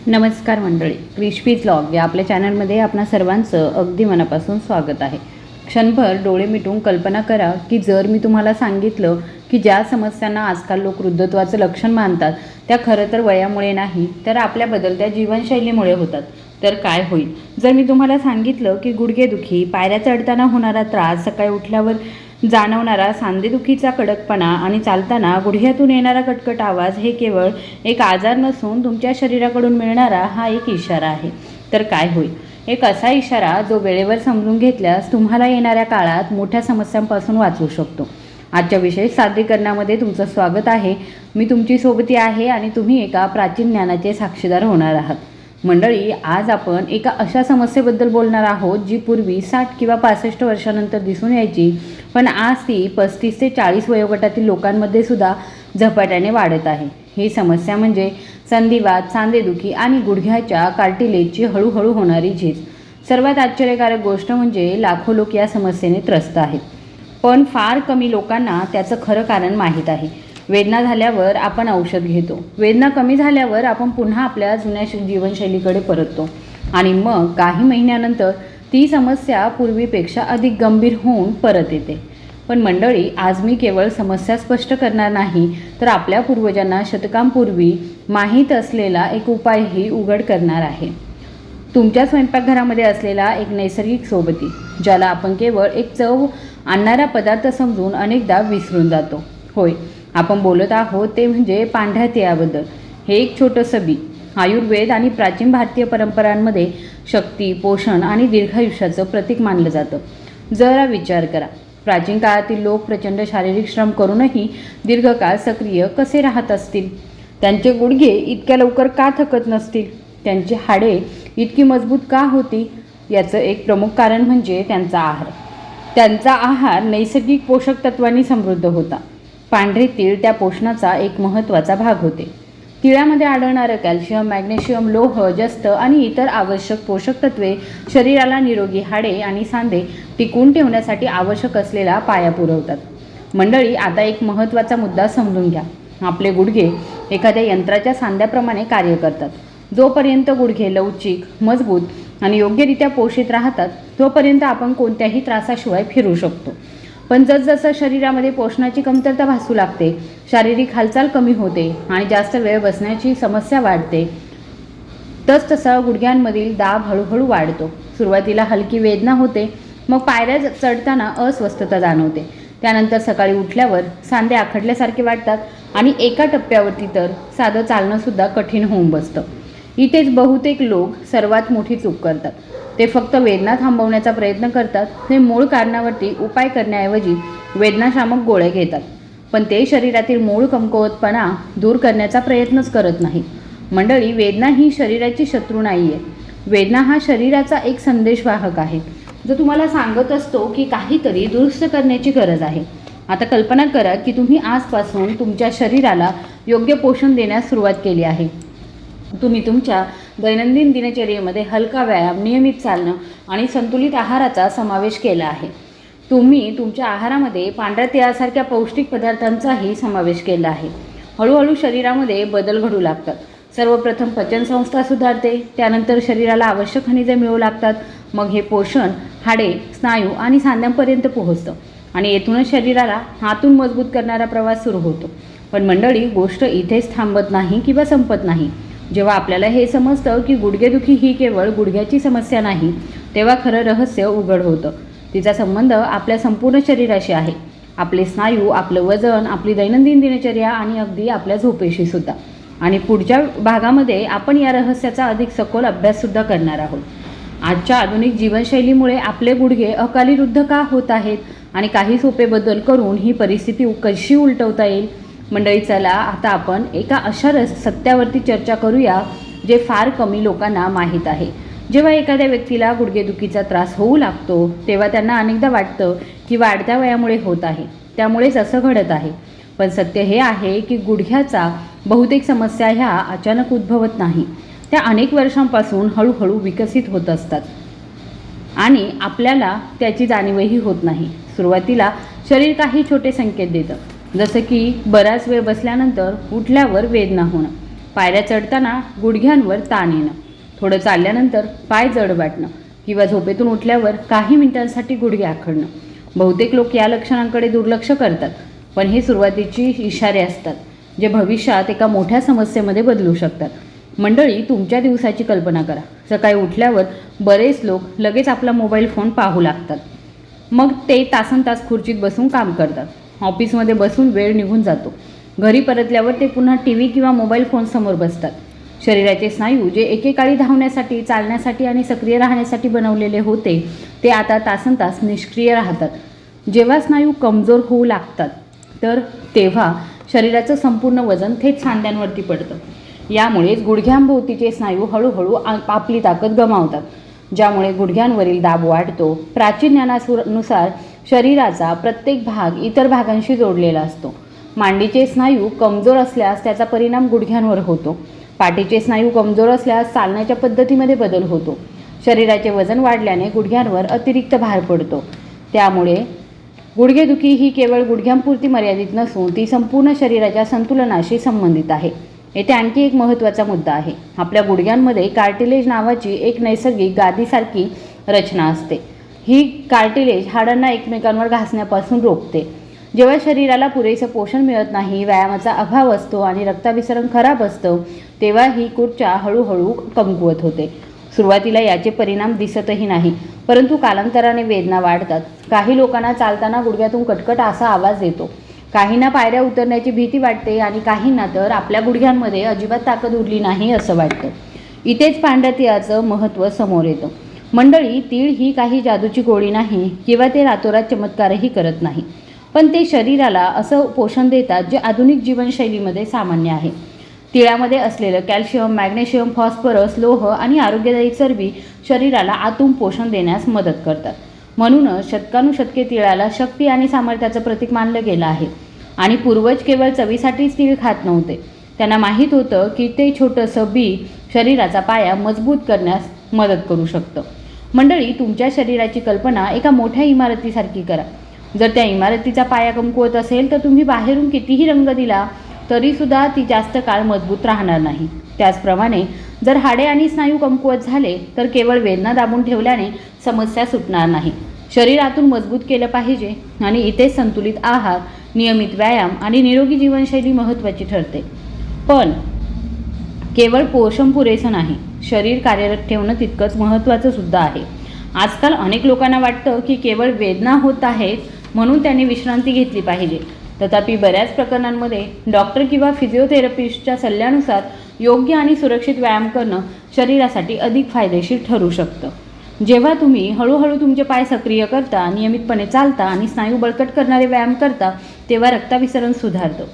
नमस्कार मंडळी, crispies vlog या आपल्या चॅनलमध्ये आपणा सर्वांचं अगदी मनापासून स्वागत आहे. क्षणभर डोळे मिटून कल्पना करा की जर मी तुम्हाला सांगितलं की ज्या समस्यांना आजकाल लोक वृद्धत्वाचं लक्षण मानतात त्या खरं तर वयामुळे नाही तर आपल्या बदलत्या जीवनशैलीमुळे होतात, तर काय होईल? जर मी तुम्हाला सांगितलं की गुडघेदुखी, पायऱ्या चढताना होणारा त्रास, सकाळी उठल्यावर जाणवणारा सांधेदुखीचा कडकपणा आणि चालताना गुडघ्यातून येणारा कटकट आवाज हे केवळ एक आजार नसून तुमच्या शरीराकडून मिळणारा हा एक इशारा आहे, तर काय होईल? एक असा इशारा जो वेळेवर समजून घेतल्यास तुम्हाला येणाऱ्या काळात मोठ्या समस्यांपासून वाचवू शकतो. आजच्या विशेष सादरीकरणामध्ये तुमचं स्वागत आहे. मी तुमची सोबती आहे आणि तुम्ही एका प्राचीन ज्ञानाचे साक्षीदार होणार आहात. मंडळी, आज आपण एका अशा समस्येबद्दल बोलणार आहोत जी पूर्वी 60 किंवा 65 वर्षानंतर दिसून यायची, पण आज ती 35 ते 40 वयोगटातील लोकांमध्ये सुद्धा झपाट्याने वाढत आहे. ही समस्या म्हणजे संधिवात, सांधेदुखी आणि गुडघ्याच्या कार्टिलेजची हळूहळू होणारी झीज. सर्वात आश्चर्यकारक गोष्ट म्हणजे लाखो लोक या समस्येने त्रस्त आहेत, पण फार कमी लोकांना त्याचं खरं कारण माहीत आहे. वेदना झाल्यावर आपण औषध घेतो, वेदना कमी झाल्यावर आपण पुन्हा आपल्या जुन्या जीवनशैलीकडे परततो आणि मग काही महिन्यानंतर ती समस्या पूर्वीपेक्षा अधिक गंभीर होऊन परत येते. पण मंडळी, आज मी केवळ समस्या स्पष्ट करणार नाही तर आपल्या पूर्वजांना शतकांपूर्वी माहीत असलेला एक उपायही उघड करणार आहे. तुमच्या स्वयंपाकघरामध्ये असलेला एक नैसर्गिक सोबती, ज्याला आपण केवळ एक चव आणणारा पदार्थ समजून अनेकदा विसरून जातो. होय, आपण बोलत आहोत ते म्हणजे पांढऱ्या तिळाबद्दल. हे एक छोटंसं बी आयुर्वेद आणि प्राचीन भारतीय परंपरांमध्ये शक्ती, पोषण आणि दीर्घायुष्याचं प्रतीक मानलं जातं. जरा विचार करा, प्राचीन काळातील लोक प्रचंड शारीरिक श्रम करूनही दीर्घकाळ सक्रिय कसे राहत असतील? त्यांचे गुडघे इतक्या लवकर का थकत नसतील? त्यांची हाडे इतकी मजबूत का होती? याचं एक प्रमुख कारण म्हणजे त्यांचा आहार. त्यांचा आहार नैसर्गिक पोषक तत्वांनी समृद्ध होता. पांढरे तीळ त्या पोषणाचा एक महत्त्वाचा भाग होते. तिळामध्ये आढळणारं कॅल्शियम, मॅग्नेशियम, लोह, जस्त आणि इतर आवश्यक पोषक तत्वे शरीराला निरोगी हाडे आणि सांधे टिकवून ठेवण्यासाठी आवश्यक असलेला पाया पुरवतात. मंडळी, आता एक महत्त्वाचा मुद्दा समजून घ्या. आपले गुडघे एखाद्या यंत्राच्या सांध्याप्रमाणे कार्य करतात. जोपर्यंत गुडघे लवचिक, मजबूत आणि योग्यरित्या पोषित राहतात तोपर्यंत आपण कोणत्याही त्रासाशिवाय फिरू शकतो. पण जसजसं शरीरामध्ये पोषणाची कमतरता भासू लागते, शारीरिक हालचाल कमी होते आणि जास्त वेळ बसण्याची समस्या वाढते, तसतसा गुडघ्यांमधील दाब हळूहळू वाढतो. सुरुवातीला हलकी वेदना होते, मग पायऱ्या चढताना अस्वस्थता जाणवते, त्यानंतर सकाळी उठल्यावर सांधे आखडल्यासारखे वाटतात आणि एका टप्प्यावरती तर साधं चालणंसुद्धा कठीण होऊन बसतं. इथेच बहुतेक लोक सर्वात मोठी चूक करतात. ते फक्त वेदना थांबवण्याचा प्रयत्न करतात. ते मूळ कारणावरती उपाय करण्याऐवजी वेदनाशामक गोळ्या घेतात, पण ते शरीरातील मूळ कमकुवतपणा दूर करण्याचा प्रयत्नच करत नाही. मंडळी, वेदना ही शरीराची शत्रू नाही आहे. वेदना हा शरीराचा एक संदेशवाहक आहे, जो तुम्हाला सांगत असतो की काहीतरी दुरुस्त करण्याची गरज आहे. आता कल्पना करा की तुम्ही आजपासून तुमच्या शरीराला योग्य पोषण देण्यास सुरुवात केली आहे. तुम्ही तुमच्या दैनंदिन दिनचर्येमध्ये हलका व्यायाम, नियमित चालणं आणि संतुलित आहाराचा समावेश केला आहे. तुम्ही तुमच्या आहारामध्ये पांढऱ्या तिळासारख्या पौष्टिक पदार्थांचाही समावेश केला आहे. हळूहळू शरीरामध्ये बदल घडू लागतात. सर्वप्रथम पचनसंस्था सुधारते, त्यानंतर शरीराला आवश्यक खनिजे मिळू लागतात. मग हे पोषण हाडे, स्नायू आणि सांध्यांपर्यंत पोहोचतं आणि येथूनच शरीराला हातून मजबूत करणारा प्रवास सुरू होतो. पण मंडळी, गोष्ट इथेच थांबत नाही किंवा संपत नाही. जेव्हा आपल्याला हे समजतं की गुडघेदुखी ही केवळ गुडघ्याची समस्या नाही, तेव्हा खरं रहस्य उघड होतं. तिचा संबंध आपल्या संपूर्ण शरीराशी आहे. आपले स्नायू, आपलं वजन, आपली दैनंदिन दिनचर्या आणि अगदी आपल्या झोपेशी सुद्धा. आणि पुढच्या भागामध्ये आपण या रहस्याचा अधिक सखोल अभ्याससुद्धा करणार आहोत. आजच्या आधुनिक जीवनशैलीमुळे आपले गुडघे अकालीवृद्ध का होत आहेत आणि काही सोपे बदल करून ही परिस्थिती कशी उलटवता येईल? मंडळी, चला आता आपण एका अशा सत्यावरती चर्चा करूया जे फार कमी लोकांना माहीत आहे. जेव्हा एखाद्या व्यक्तीला गुडघेदुखीचा त्रास होऊ लागतो तेव्हा त्यांना अनेकदा वाटतं की वाढत्या वयामुळे होत आहे, त्यामुळेच असं घडत आहे. पण सत्य हे आहे की गुडघ्याचा बहुतेक समस्या ह्या अचानक उद्भवत नाही. त्या अनेक वर्षांपासून हळूहळू विकसित होत असतात आणि आपल्याला त्याची जाणीवही होत नाही. सुरुवातीला शरीर काही छोटे संकेत देतं, जसं की बराच वेळ बसल्यानंतर उठल्यावर वेदना होणं, पायऱ्या चढताना गुडघ्यांवर ताण येणं, थोडं चालल्यानंतर पाय जड वाटणं किंवा झोपेतून उठल्यावर काही मिनिटांसाठी गुडघे आखडणं. बहुतेक लोक या लक्षणांकडे दुर्लक्ष करतात, पण हे सुरुवातीची इशारे असतात जे भविष्यात एका मोठ्या समस्येमध्ये बदलू शकतात. मंडळी, तुमच्या दिवसाची कल्पना करा. सकाळी उठल्यावर बरेच लोक लगेच आपला मोबाईल फोन पाहू लागतात. मग ते तासनतास खुर्चीत बसून काम करतात. ऑफिसमध्ये बसून वेळ निघून जातो. घरी परतल्यावर ते पुन्हा TV किंवा मोबाईल फोनसमोर बसतात. शरीराचे स्नायू जे एकेकाळी धावण्यासाठी, चालण्यासाठी आणि सक्रिय राहण्यासाठी बनवलेले होते, ते आता तासनतास निष्क्रिय राहतात. जेव्हा स्नायू कमजोर होऊ लागतात तर तेव्हा शरीराचं संपूर्ण वजन थेट सांध्यांवरती पडतं. यामुळेच गुडघ्यांभोवतीचे स्नायू हळूहळू आपली ताकद गमावतात, ज्यामुळे गुडघ्यांवरील दाब वाढतो. प्राचीन ज्ञानानुसार शरीराचा प्रत्येक भाग इतर भागांशी जोडलेला असतो. मांडीचे स्नायू कमजोर असल्यास त्याचा परिणाम गुडघ्यांवर होतो. पाठीचे स्नायू कमजोर असल्यास चालण्याच्या पद्धतीमध्ये बदल होतो. शरीराचे वजन वाढल्याने गुडघ्यांवर अतिरिक्त भार पडतो. त्यामुळे गुडघेदुखी ही केवळ गुडघ्यांपुरती मर्यादित नसून ती संपूर्ण शरीराच्या संतुलनाशी संबंधित आहे. येथे आणखी एक महत्त्वाचा मुद्दा आहे. आपल्या गुडघ्यांमध्ये कार्टिलेज नावाची एक नैसर्गिक गादीसारखी रचना असते. ही कार्टिलेज हाडांना एकमेकांवर घासण्यापासून रोखते. जेव्हा शरीराला पुरेसं पोषण मिळत नाही, व्यायामाचा अभाव असतो आणि रक्ताभिसरण खराब असतं, तेव्हा ही ऊर्जा हळूहळू कमकुवत होते. सुरुवातीला याचे परिणाम दिसतही नाही, परंतु कालांतराने वेदना वाढतात. काही लोकांना चालताना गुडघ्यातून कटकट असा आवाज येतो. काहींना पायऱ्या उतरण्याची भीती वाटते आणि काहींना तर आपल्या गुडघ्यांमध्ये अजिबात ताकद उरली नाही असं वाटतं. इथेच पांढऱ्या महत्त्व समोर येतं. मंडळी, तीळ ही काही जादूची गोळी नाही किंवा ते रातोरात चमत्कारही करत नाही, पण ते शरीराला असं पोषण देतात जे आधुनिक जीवनशैलीमध्ये सामान्य आहे. तिळामध्ये असलेलं कॅल्शियम, मॅग्नेशियम, फॉस्फरस, लोह आणि आरोग्यदायी चरबी शरीराला आतून पोषण देण्यास मदत करतात. म्हणूनच शतकानुशतके तिळाला शक्ती आणि सामर्थ्याचं प्रतीक मानलं गेलं आहे. आणि पूर्वज केवळ चवीसाठीच तीळ खात नव्हते. त्यांना माहीत होतं की ते छोटंसं बी शरीराचा पाया मजबूत करण्यास मदत करू शकतं. मंडळी, तुमच्या शरीराची कल्पना एका मोठ्या इमारतीसारखी करा. जर त्या इमारतीचा पाया कमकुवत असेल तर तुम्ही बाहेरून कितीही रंग दिला तरीसुद्धा ती जास्त काळ मजबूत राहणार नाही. त्याचप्रमाणे जर हाडे आणि स्नायू कमकुवत झाले तर केवळ वेदना दाबून ठेवल्याने समस्या सुटणार नाही. शरीरातून मजबूत केलं पाहिजे आणि इथे संतुलित आहार, नियमित व्यायाम आणि निरोगी जीवनशैली महत्त्वाची ठरते. पण केवळ पोषण पुरेसं नाही, शरीर कार्यरत ठेवणं तितकंच महत्त्वाचं सुद्धा आहे. आजकाल अनेक लोकांना वाटतं की केवळ वेदना होत आहेत म्हणून त्यांनी विश्रांती घेतली पाहिजे. तथापि बऱ्याच प्रकरणांमध्ये डॉक्टर किंवा फिजिओथेरपिस्टच्या सल्ल्यानुसार योग्य आणि सुरक्षित व्यायाम करणं शरीरासाठी अधिक फायदेशीर ठरू शकतं. जेव्हा तुम्ही हळूहळू तुमचे पाय सक्रिय करता, नियमितपणे चालता आणि स्नायू बळकट करणारे व्यायाम करता, तेव्हा रक्ताभिसरण सुधारतं,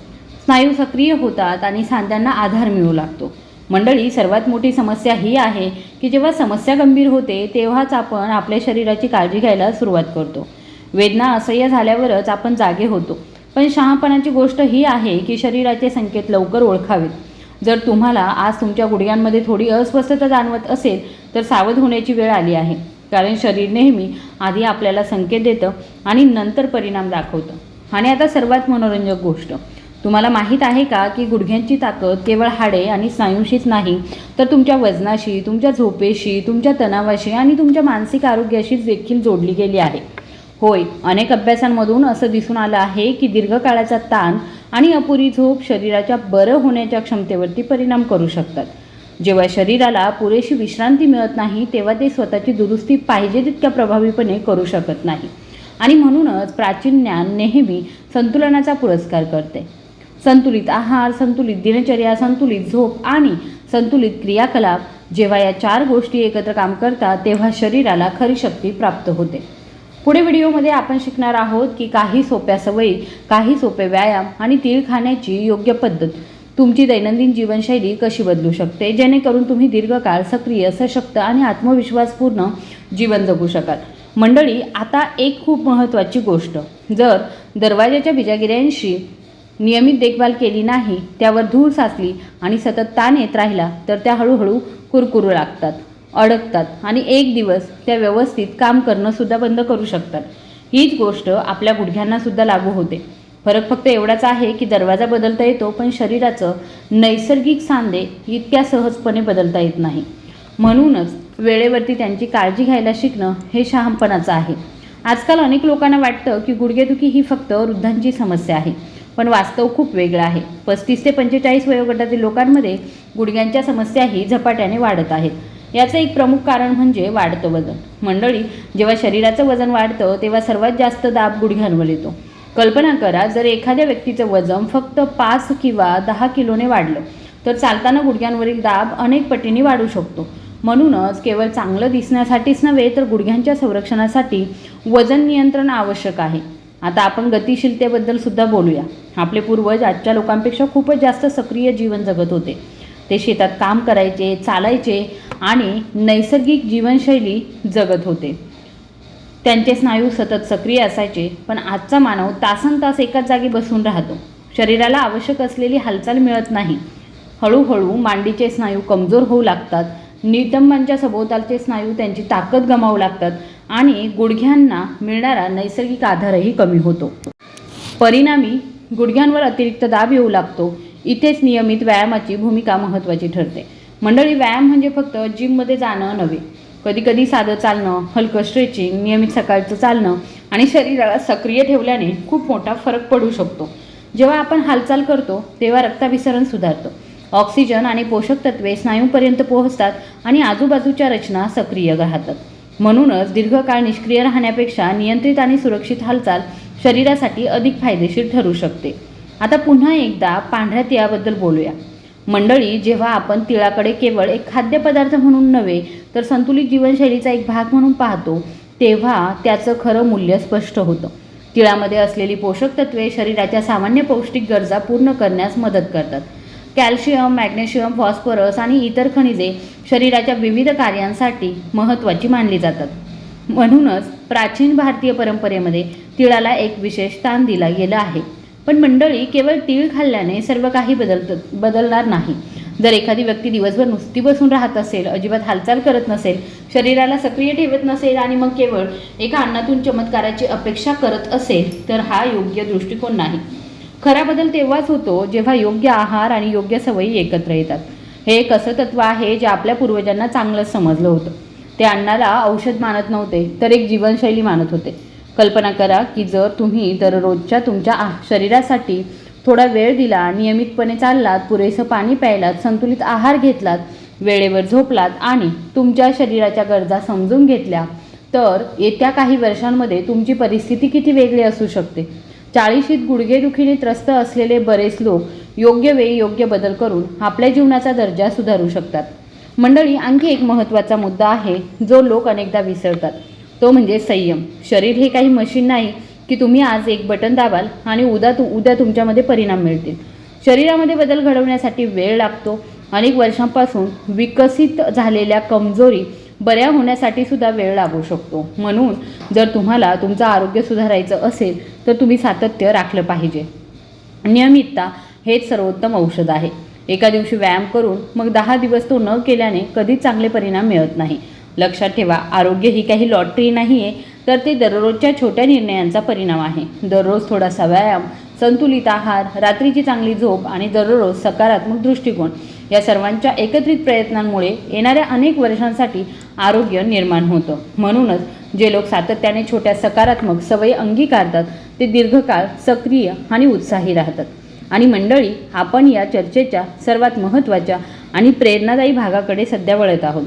स्नायू सक्रिय होतात आणि सांध्यांना आधार मिळू लागतो. मंडळी, सर्वात मोठी समस्या ही आहे की जेव्हा समस्या गंभीर होते तेव्हाच आपण आपल्या शरीराची काळजी घ्यायला सुरुवात करतो. वेदना असह्य झाल्यावरच आपण जागे होतो. पण शहाणपणाची गोष्ट ही आहे की शरीराचे संकेत लवकर ओळखावेत. जर तुम्हाला आज तुमच्या गुडघ्यांमध्ये थोडी अस्वस्थता जाणवत असेल तर सावध होण्याची वेळ आली आहे. कारण शरीर नेहमी आधी आपल्याला संकेत देतं आणि नंतर परिणाम दाखवतं. आणि आता सर्वात मनोरंजक गोष्ट, तुम्हाला माहीत आहे का की गुडघ्यांची ताकद केवळ हाडे आणि स्नायूंशीच नाही तर तुमच्या वजनाशी, तुमच्या झोपेशी, तुमच्या तणावाशी आणि तुमच्या मानसिक आरोग्याशी देखील जोडली गेली आहे. होय, अनेक अभ्यासांमधून असं दिसून आलं आहे की दीर्घकाळाचा ताण आणि अपुरी झोप शरीराच्या बरं होण्याच्या क्षमतेवरती परिणाम करू शकतात. जेव्हा शरीराला पुरेशी विश्रांती मिळत नाही तेव्हा ते स्वतःची दुरुस्ती पाहिजे तितक्या प्रभावीपणे करू शकत नाही. आणि म्हणूनच प्राचीन ज्ञान नेहमी संतुलनाचा पुरस्कार करते. संतुलित आहार, संतुलित दिनचर्या, संतुलित झोप आणि संतुलित क्रियाकलाप, जेव्हा या 4 गोष्टी एकत्र काम करतात तेव्हा शरीराला खरी शक्ती प्राप्त होते. पुढे व्हिडिओमध्ये आपण शिकणार आहोत की काही सोप्या सवयी, काही सोपे व्यायाम आणि तीळ खाण्याची योग्य पद्धत तुमची दैनंदिन जीवनशैली कशी बदलू शकते, जेणेकरून तुम्ही दीर्घकाळ सक्रिय, सशक्त आणि आत्मविश्वासपूर्ण जीवन जगू शकाल. मंडळी, आता एक खूप महत्त्वाची गोष्ट, जर दरवाजाच्या बिजागिऱ्यांशी नियमित देखभाल केली नाही, त्यावर धूळ साचली आणि सतत ताण येत राहिला तर त्या हळूहळू कुरकुरू लागतात, अडकतात आणि एक दिवस त्या व्यवस्थित काम करणं सुद्धा बंद करू शकतात. हीच गोष्ट आपल्या गुडघ्यांना सुद्धा लागू होते. फरक फक्त एवढाच आहे की दरवाजा बदलता येतो, पण शरीराचं नैसर्गिक सांधे इतक्या सहजपणे बदलता येत नाही. म्हणूनच वेळेवरती त्यांची काळजी घ्यायला शिकणं हे शहाणपणाचं आहे. आजकाल अनेक लोकांना वाटतं की गुडघेदुखी ही फक्त वृद्धांची समस्या आहे, पण वास्तव खूप वेगळं आहे. 35 ते 45 वयोगटातील लोकांमध्ये गुडघ्यांच्या समस्याही झपाट्याने वाढत आहेत. याचं एक प्रमुख कारण म्हणजे वाढतं वजन. मंडळी, जेव्हा शरीराचं वजन वाढतं तेव्हा सर्वात जास्त दाब गुडघ्यांवर येतो. कल्पना करा, जर एखाद्या व्यक्तीचं वजन फक्त 5 किंवा 10 किलोने वाढलं तर चालताना गुडघ्यांवरील दाब अनेक पटींनी वाढू शकतो. म्हणूनच केवळ चांगलं दिसण्यासाठीच नव्हे तर गुडघ्यांच्या संरक्षणासाठी वजन नियंत्रण आवश्यक आहे. आता आपण गतिशीलतेबद्दल सुद्धा बोलूया. आपले पूर्वज आजच्या लोकांपेक्षा खूपच जास्त सक्रिय जीवन जगत होते. ते शेतात काम करायचे, चालायचे आणि नैसर्गिक जीवनशैली जगत होते. त्यांचे स्नायू सतत सक्रिय असायचे. पण आजचा मानव तासनतास एकाच जागी बसून राहतो. शरीराला आवश्यक असलेली हालचाल मिळत नाही. हळूहळू मांडीचे स्नायू कमजोर होऊ लागतात, नितंबांच्या सभोवतालचे स्नायू त्यांची ताकद गमावू लागतात आणि गुडघ्यांना मिळणारा नैसर्गिक आधारही कमी होतो. परिणामी गुडघ्यांवर अतिरिक्त दाब येऊ लागतो. इथेच नियमित व्यायामाची भूमिका महत्त्वाची ठरते. मंडळी, व्यायाम म्हणजे फक्त जिममध्ये जाणं नव्हे. कधीकधी साधं चालणं, हलकं स्ट्रेचिंग, नियमित सकाळचं चालणं आणि शरीराला सक्रिय ठेवल्याने खूप मोठा फरक पडू शकतो. जेव्हा आपण हालचाल करतो तेव्हा रक्ताभिसरण सुधारतं, ऑक्सिजन आणि पोषक तत्वे स्नायूंपर्यंत पोहोचतात आणि आजूबाजूच्या रचना सक्रिय राहतात. म्हणूनच दीर्घकाळ निष्क्रिय राहण्यापेक्षा नियंत्रित आणि सुरक्षित हालचाल शरीरासाठी अधिक फायदेशीर ठरू शकते. आता पुन्हा एकदा पांढऱ्या तिळाबद्दल बोलूया. मंडळी, जेव्हा आपण तिळाकडे केवळ एक खाद्यपदार्थ म्हणून नव्हे तर संतुलित जीवनशैलीचा एक भाग म्हणून पाहतो, तेव्हा त्याचं खरं मूल्य स्पष्ट होतं. तिळामध्ये असलेली पोषक तत्वे शरीराच्या सामान्य पौष्टिक गरजा पूर्ण करण्यास मदत करतात. कॅल्शियम, मॅग्नेशियम, फॉस्फरस आणि इतर खनिजे शरीराच्या विविध कार्यांसाठी महत्त्वाची मानली जातात. म्हणूनच प्राचीन भारतीय परंपरेमध्ये तिळाला एक विशेष स्थान दिलं गेलं आहे. पण मंडळी, केवळ तीळ खाल्ल्याने सर्व काही बदलणार नाही. जर एखादी व्यक्ती दिवसभर नुसती बसून राहत असेल, अजिबात हालचाल करत नसेल, शरीराला सक्रिय ठेवत नसेल आणि मग केवळ एका अन्नातून चमत्काराची अपेक्षा करत असेल तर हा योग्य दृष्टिकोन नाही. खरा बदल तेव्हाच होतो जेव्हा योग्य आहार आणि योग्य सवयी एकत्र येतात. हे एक असं तत्व आहे जे आपल्या पूर्वजांना चांगलंच समजलं होतं. ते अन्नाला औषध मानत नव्हते तर एक जीवनशैली मानत होते. कल्पना करा की जर तुम्ही दररोजच्या तुमच्या शरीरासाठी थोडा वेळ दिला, नियमितपणे चाललात, पुरेसं पाणी प्यायलात, संतुलित आहार घेतलात, वेळेवर झोपलात आणि तुमच्या शरीराच्या गरजा समजून घेतल्या, तर येत्या काही वर्षांमध्ये तुमची परिस्थिती किती वेगळी असू शकते. 40शीत गुडघेदुखीने त्रस्त असलेले बरेच लोक योग्य वेळी योग्य बदल करून आपल्या जीवनाचा दर्जा सुधारू शकतात. मंडळी, आणखी एक महत्त्वाचा मुद्दा आहे जो लोक अनेकदा विसरतात, तो म्हणजे संयम. शरीर हे काही मशीन नाही की तुम्ही आज एक बटन दाबाल आणि उद्या तुमच्यामध्ये परिणाम मिळतील. शरीरामध्ये बदल घडवण्यासाठी वेळ लागतो. अनेक वर्षांपासून विकसित झालेल्या कमजोरी बऱ्या होण्यासाठी सुद्धा वेळ लागू शकतो. म्हणून जर तुम्हाला तुमचं आरोग्य सुधारायचं असेल तर तुम्ही सातत्य राखलं पाहिजे. नियमितता हेच सर्वोत्तम औषध आहे. एका दिवशी व्यायाम करून मग 10 दिवस तो न केल्याने कधीच चांगले परिणाम मिळत नाही. लक्षात ठेवा, आरोग्य ही काही लॉटरी नाही आहे, तर ते दररोजच्या छोट्या निर्णयांचा परिणाम आहे. दररोज थोडासा व्यायाम, संतुलित आहार, रात्रीची चांगली झोप आणि दररोज सकारात्मक दृष्टिकोन या सर्वांच्या एकत्रित प्रयत्नांमुळे येणाऱ्या अनेक वर्षांसाठी आरोग्य निर्माण होतं. म्हणूनच जे लोक सातत्याने छोट्या सकारात्मक सवयी अंगीकारतात ते दीर्घकाळ सक्रिय आणि उत्साही राहतात. आणि मंडळी, आपण या चर्चेच्या सर्वात महत्त्वाच्या आणि प्रेरणादायी भागाकडे सध्या वळत आहोत.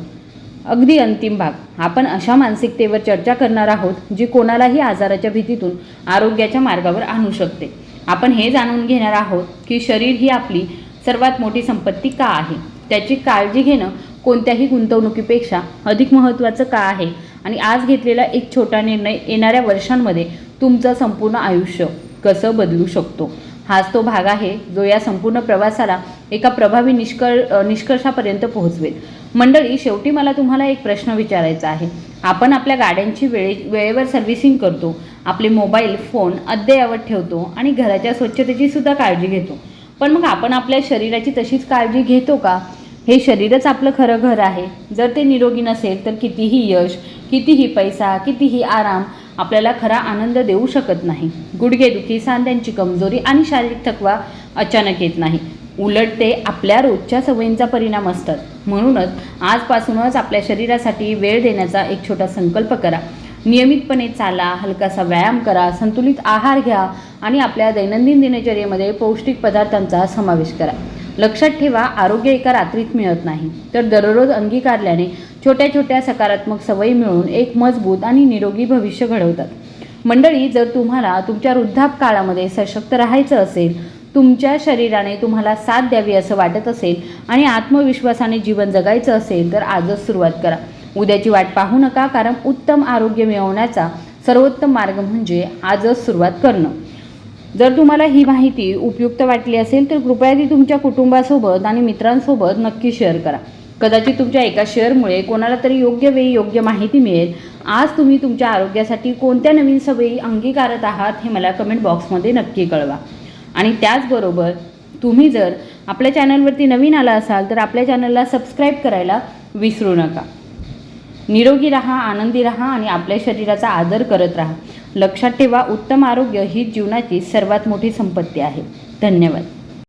अगदी अंतिम भाग. आपण अशा मानसिकतेवर चर्चा करणार आहोत जी कोणालाही आजाराच्या भीतीतून आरोग्याच्या मार्गावर आणू शकते. आपण हे जाणून घेणार आहोत की शरीर ही आपली सर्वात मोठी संपत्ती का आहे, त्याची काळजी घेणं कोणत्याही गुंतवणुकीपेक्षा अधिक महत्त्वाचं का आहे आणि आज घेतलेला एक छोटा निर्णय येणाऱ्या वर्षांमध्ये तुमचं संपूर्ण आयुष्य कसं बदलू शकतो. हाच तो भाग आहे जो या संपूर्ण प्रवासाला एका प्रभावी निष्कर्षापर्यंत पोहोचवेल. मंडळी, शेवटी मला तुम्हाला एक प्रश्न विचारायचा आहे. आपण आपल्या गाड्यांची वेळेवर सर्व्हिसिंग करतो, आपले मोबाईल फोन अद्ययावत ठेवतो आणि घराच्या स्वच्छतेची सुद्धा काळजी घेतो. पण मग आपण आपल्या शरीराची तशीच काळजी घेतो का? हे शरीरच आपलं खरं घर आहे. जर ते निरोगी नसेल तर कितीही यश, कितीही पैसा, कितीही आराम आपल्याला खरा आनंद देऊ शकत नाही. गुडघेदुखी, सांध्यांची कमजोरी आणि शारीरिक थकवा अचानक येत नाही, उलट ते आपल्या रोजच्या सवयींचा परिणाम असतात. म्हणूनच आजपासूनच आपल्या शरीरासाठी वेळ देण्याचा एक छोटा संकल्प करा. नियमितपणे चाला, हलकासा व्यायाम करा, संतुलित आहार घ्या आणि आपल्या दैनंदिन दिनचर्येमध्ये पौष्टिक पदार्थांचा समावेश करा. लक्षात ठेवा, आरोग्य एका रात्रीत मिळत नाही, तर दररोज अंगीकारल्याने छोट्या छोट्या सकारात्मक सवयी मिळून एक मजबूत आणि निरोगी भविष्य घडवतात. मंडळी, जर तुम्हाला तुमच्या वृद्धापकाळामध्ये सशक्त राहायचं असेल, तुमच्या शरीराने तुम्हाला साथ द्यावी असं वाटत असेल आणि आत्मविश्वासाने जीवन जगायचं असेल तर आजच सुरुवात करा. उद्याची वाट पाहू नका, कारण उत्तम आरोग्य मिळवण्याचा सर्वोत्तम मार्ग म्हणजे आजच सुरुवात करणं. जर तुम्हाला ही माहिती उपयुक्त वाटली असेल तर कृपया ती तुमच्या कुटुंबासोबत आणि मित्रांसोबत नक्की शेअर करा. कदाचित तुमच्या एका शेअरमुळे कोणाला तरी योग्य वेळी योग्य माहिती मिळेल. आज तुम्ही तुमच्या आरोग्यासाठी कोणत्या नवीन सवयी अंगीकारत आहात हे मला कमेंट बॉक्समध्ये नक्की कळवा. आणि त्याचबरोबर तुम्ही जर आपल्या चॅनलवरती नवीन आला असाल तर आपल्या चॅनलला सबस्क्राईब करायला विसरू नका. निरोगी राहा, आनंदी राहा आणि आपल्या शरीराचा आदर करत राहा. लक्षात ठेवा, उत्तम आरोग्य ही जीवनाची सर्वात मोठी संपत्ती आहे. धन्यवाद.